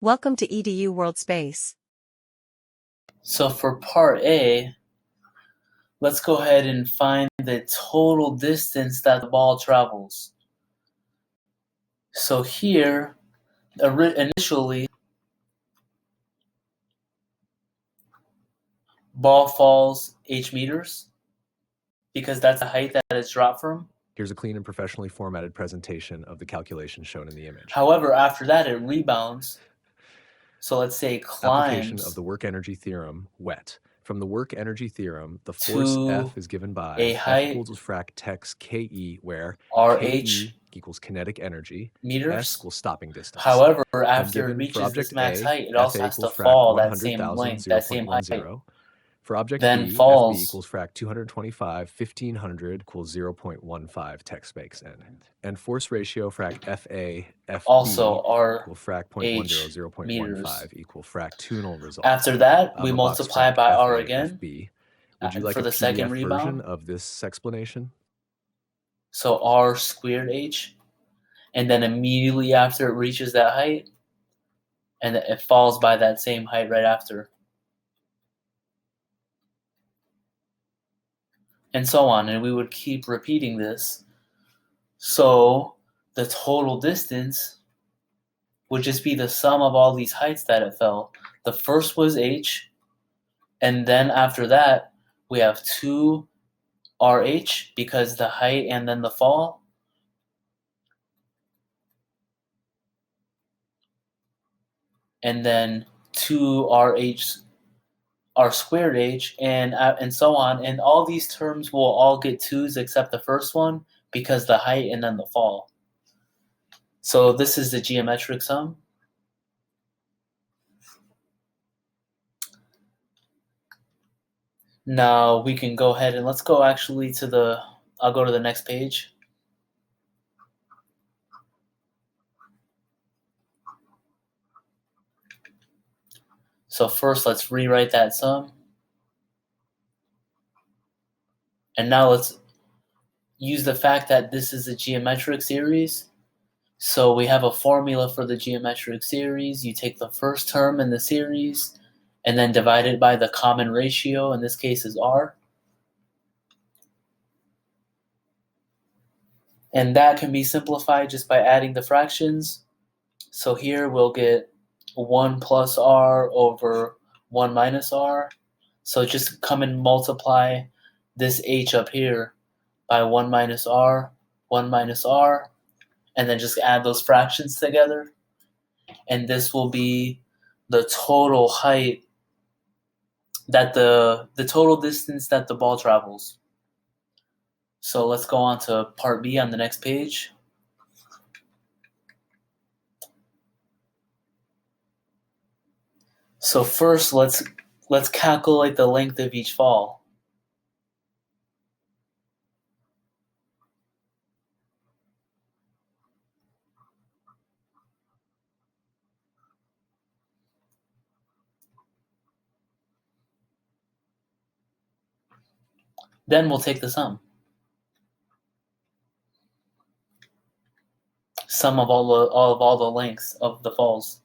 Welcome to EDU World Space. So for part A, let's go ahead and find the total distance that the ball travels. So here, initially, ball falls h meters because that's the height that it's dropped from. Here's a clean and professionally formatted presentation of the calculation shown in the image. However, after that, it rebounds. So let's say it Application of climbs the work energy theorem, wet. From the work energy theorem, the force to F is given by a F height equals frac tex KE, where RH KE equals kinetic energy, S meters. equals stopping distance. However, When after it given for reaches this object max A, height, it FA also has to equals frac fall that same 100,000, length, that same height. 0.10. For object Then B, FB falls equals frac 225, 1500 equals 0.15 tex makes n. And force ratio frac FA, FB also equal frac RH 0.10, meters. 0.15 equal frac 2 null result. After that, we A box multiply frac by R FA, again FB. Would you like for a the second PDF version rebound. of this explanation? So R squared H. And then immediately after it reaches that height, and it falls by that same height right after. And so on. And we would keep repeating this. So the total distance would just be the sum of all these heights that it fell. The first was H. And then after that, we have 2 RH because the height and then the fall. And then 2 RH, R squared H, and so on. And all these terms will all get 2's except the first one because the height and then the fall. So this is the geometric sum. Now we can go ahead and let's go actually to the, I'll go to the next page. So first let's rewrite that sum. And now let's use the fact that this is a geometric series. So we have a formula for the geometric series. You take the first term in the series and then divide it by the common ratio, in this case is R. And that can be simplified just by adding the fractions. So here we'll get 1 plus R over 1 minus R. So just come and multiply this H up here by 1 minus R, 1 minus R, and then just add those fractions together. And this will be the total height that the total distance that the ball travels. So let's go on to part B on the next page. So first let's calculate the length of each fall. Then we'll take the sum. Sum of all the lengths of the falls.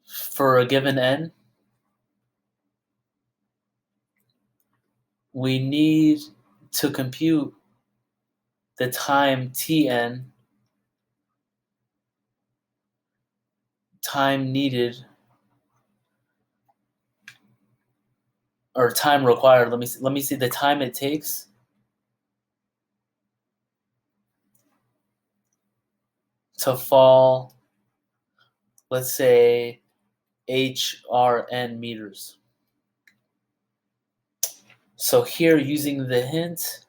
For a given n, we need to compute the time Tn, time needed, or time required. Let me see the time it takes to fall, let's say, HRN meters. So here, using the hint,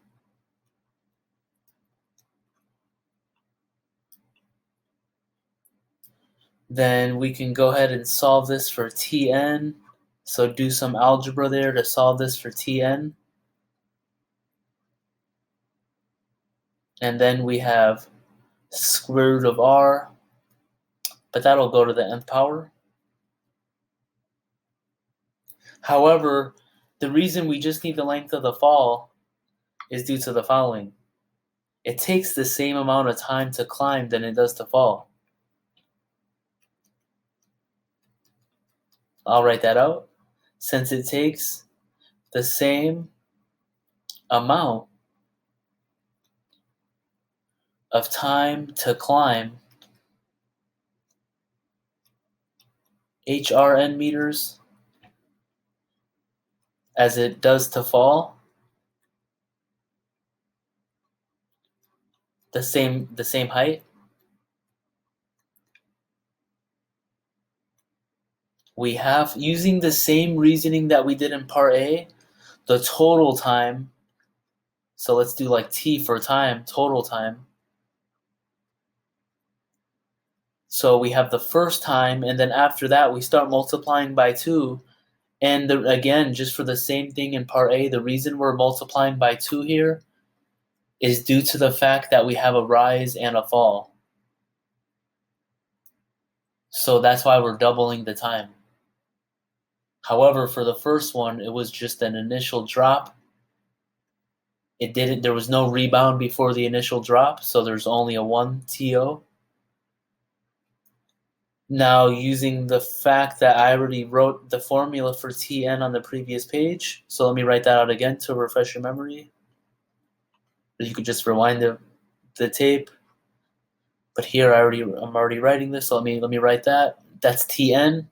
then we can go ahead and solve this for Tn. So do some algebra there to solve this for Tn. And then we have square root of R, but that'll go to the nth power. However, the reason we just need the length of the fall is due to the following. It takes the same amount of time to climb than it does to fall. I'll write that out. Since it takes the same amount of time to climb HRN meters as it does to fall, the same height, we have, using the same reasoning that we did in part A, the total time. So let's do like T for time, total time. So we have the first time, and then after that we start multiplying by 2. And again, just for the same thing in part A, the reason we're multiplying by 2 here is due to the fact that we have a rise and a fall. So that's why we're doubling the time. However, for the first one, it was just an initial drop. There was no rebound before the initial drop, so there's only a 1 TO. Now, using the fact that I already wrote the formula for Tn on the previous page, so let me write that out again to refresh your memory. You could just rewind the tape. But here I'm already writing this, so let me write that. That's Tn.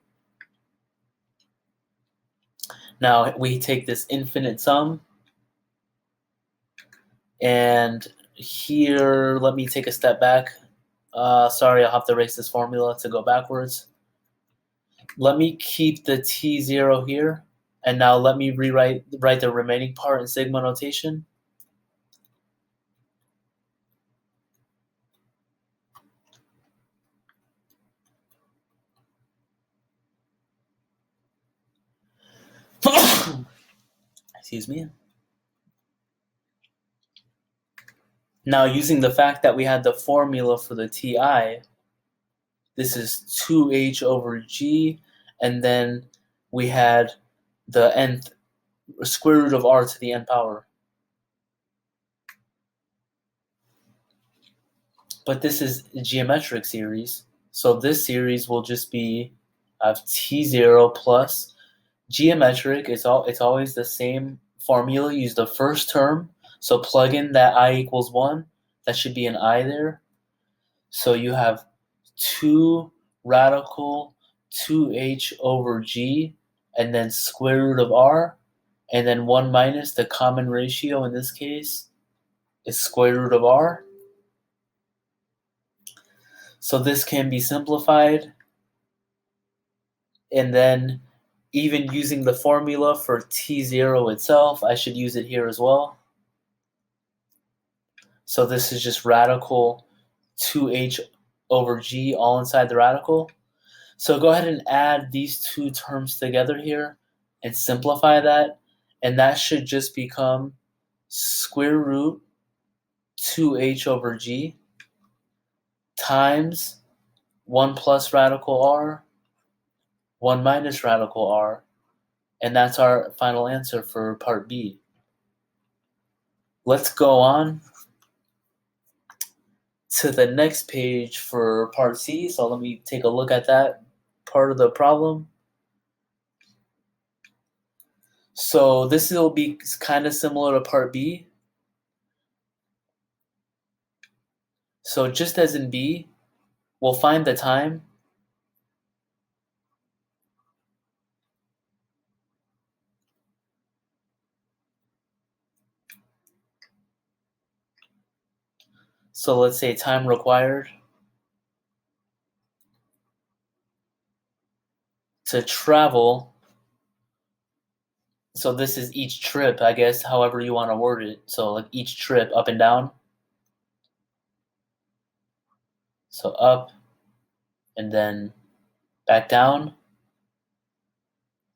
Now we take this infinite sum, and here let me take a step back. Sorry, I'll have to erase this formula to go backwards. Let me keep the T0 here, and now let me write the remaining part in sigma notation. Excuse me. Now, using the fact that we had the formula for the Ti, this is 2h over g, and then we had the nth square root of r to the n power. But this is a geometric series, so this series will just be T0 plus geometric. It's always the same formula. Use the first term, so plug in that I equals 1. That should be an I there. So you have 2 radical 2h over g, and then square root of r, and then 1 minus the common ratio in this case is square root of r. So this can be simplified, and then even using the formula for T0 itself, I should use it here as well. So this is just radical 2h over g all inside the radical. So go ahead and add these two terms together here and simplify that, and that should just become square root 2h over g times 1 plus radical r, 1 minus radical r, and that's our final answer for part B. Let's go on to the next page for part C. So let me take a look at that part of the problem. So this will be kind of similar to part B. So just as in B, we'll find the time. So let's say time required to travel. So this is each trip, I guess, however you want to word it. So like each trip up and down. So up and then back down.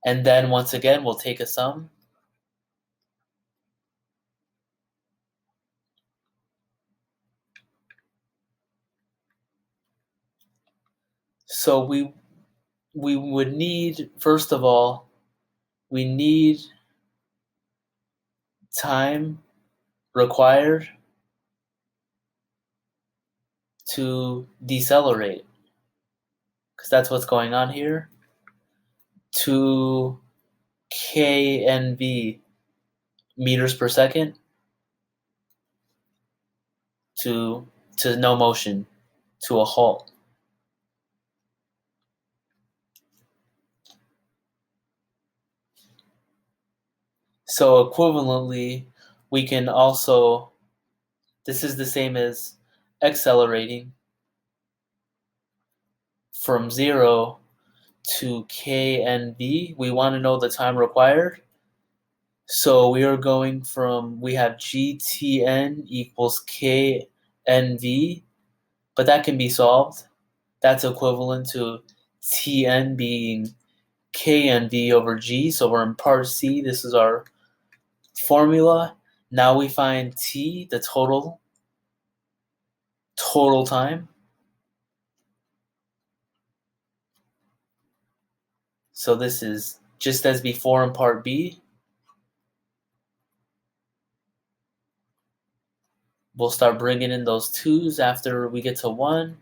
And then once again, we'll take a sum. So we would need, first of all, we need time required to decelerate, because that's what's going on here, to kNv meters per second to no motion, to a halt. So equivalently, we can also, this is the same as accelerating from 0 to kNv. We want to know the time required. So we are going from, we have GTN equals kNv, but that can be solved. That's equivalent to Tn being kNv over G. So we're in part C. This is our formula. Now we find T, the total time. So this is just as before in part B. We'll start bringing in those 2's after we get to 1.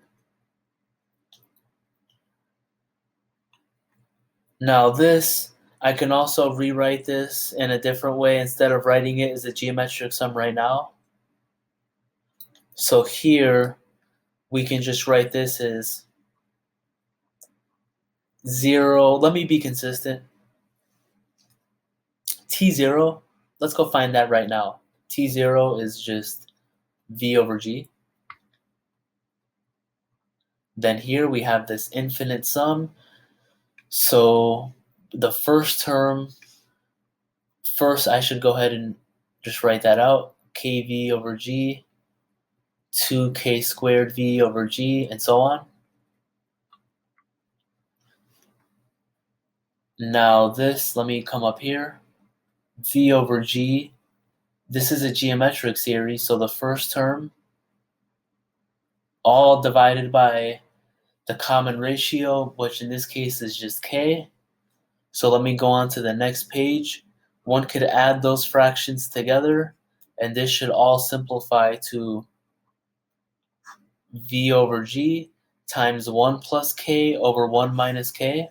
Now this, I can also rewrite this in a different way instead of writing it as a geometric sum right now. So here, we can just write this as 0. Let me be consistent. T0, let's go find that right now. T0 is just V over G. Then here we have this infinite sum. So the first term, first I should go ahead and just write that out. KV over G, 2K squared V over G, and so on. Now this, let me come up here. V over G, this is a geometric series, so the first term, all divided by the common ratio, which in this case is just K. So let me go on to the next page. One could add those fractions together, and this should all simplify to V over G times 1 plus K over 1 minus K.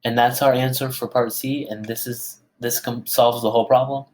And that's our answer for part C, and this solves the whole problem.